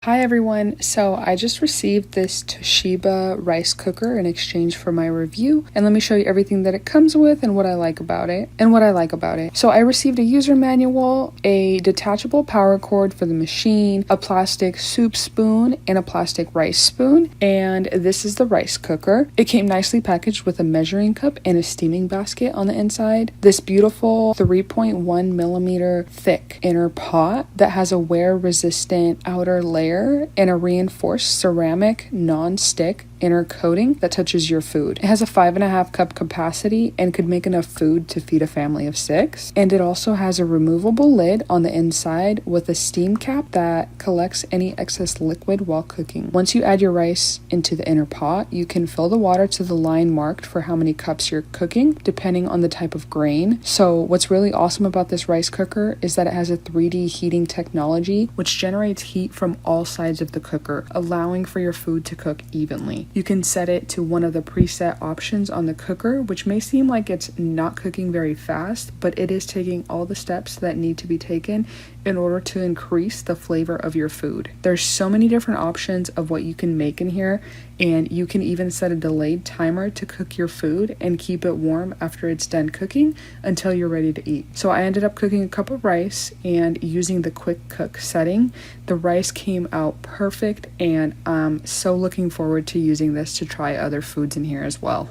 Hi everyone, so I just received this Toshiba rice cooker in exchange for my review, and let me show you everything that it comes with and what I like about it. So I received a user manual, a detachable power cord for the machine, a plastic soup spoon, and a plastic rice spoon, and this is the rice cooker. It came nicely packaged with a measuring cup and a steaming basket on the inside. This beautiful 3.1 millimeter thick inner pot that has a wear resistant outer layer and a reinforced ceramic non-stick inner coating that touches your food. It has a 5.5 cup capacity and could make enough food to feed a family of 6. And it also has a removable lid on the inside with a steam cap that collects any excess liquid while cooking. Once you add your rice into the inner pot, you can fill the water to the line marked for how many cups you're cooking, depending on the type of grain. So what's really awesome about this rice cooker is that it has a 3D heating technology, which generates heat from all sides of the cooker, allowing for your food to cook evenly. You can set it to one of the preset options on the cooker, which may seem like it's not cooking very fast, but it is taking all the steps that need to be taken in order to increase the flavor of your food. There's so many different options of what you can make in here, and you can even set a delayed timer to cook your food and keep it warm after it's done cooking until you're ready to eat. So I ended up cooking a cup of rice, and using the quick cook setting, the rice came out perfect, and I'm so looking forward to using this to try other foods in here as well.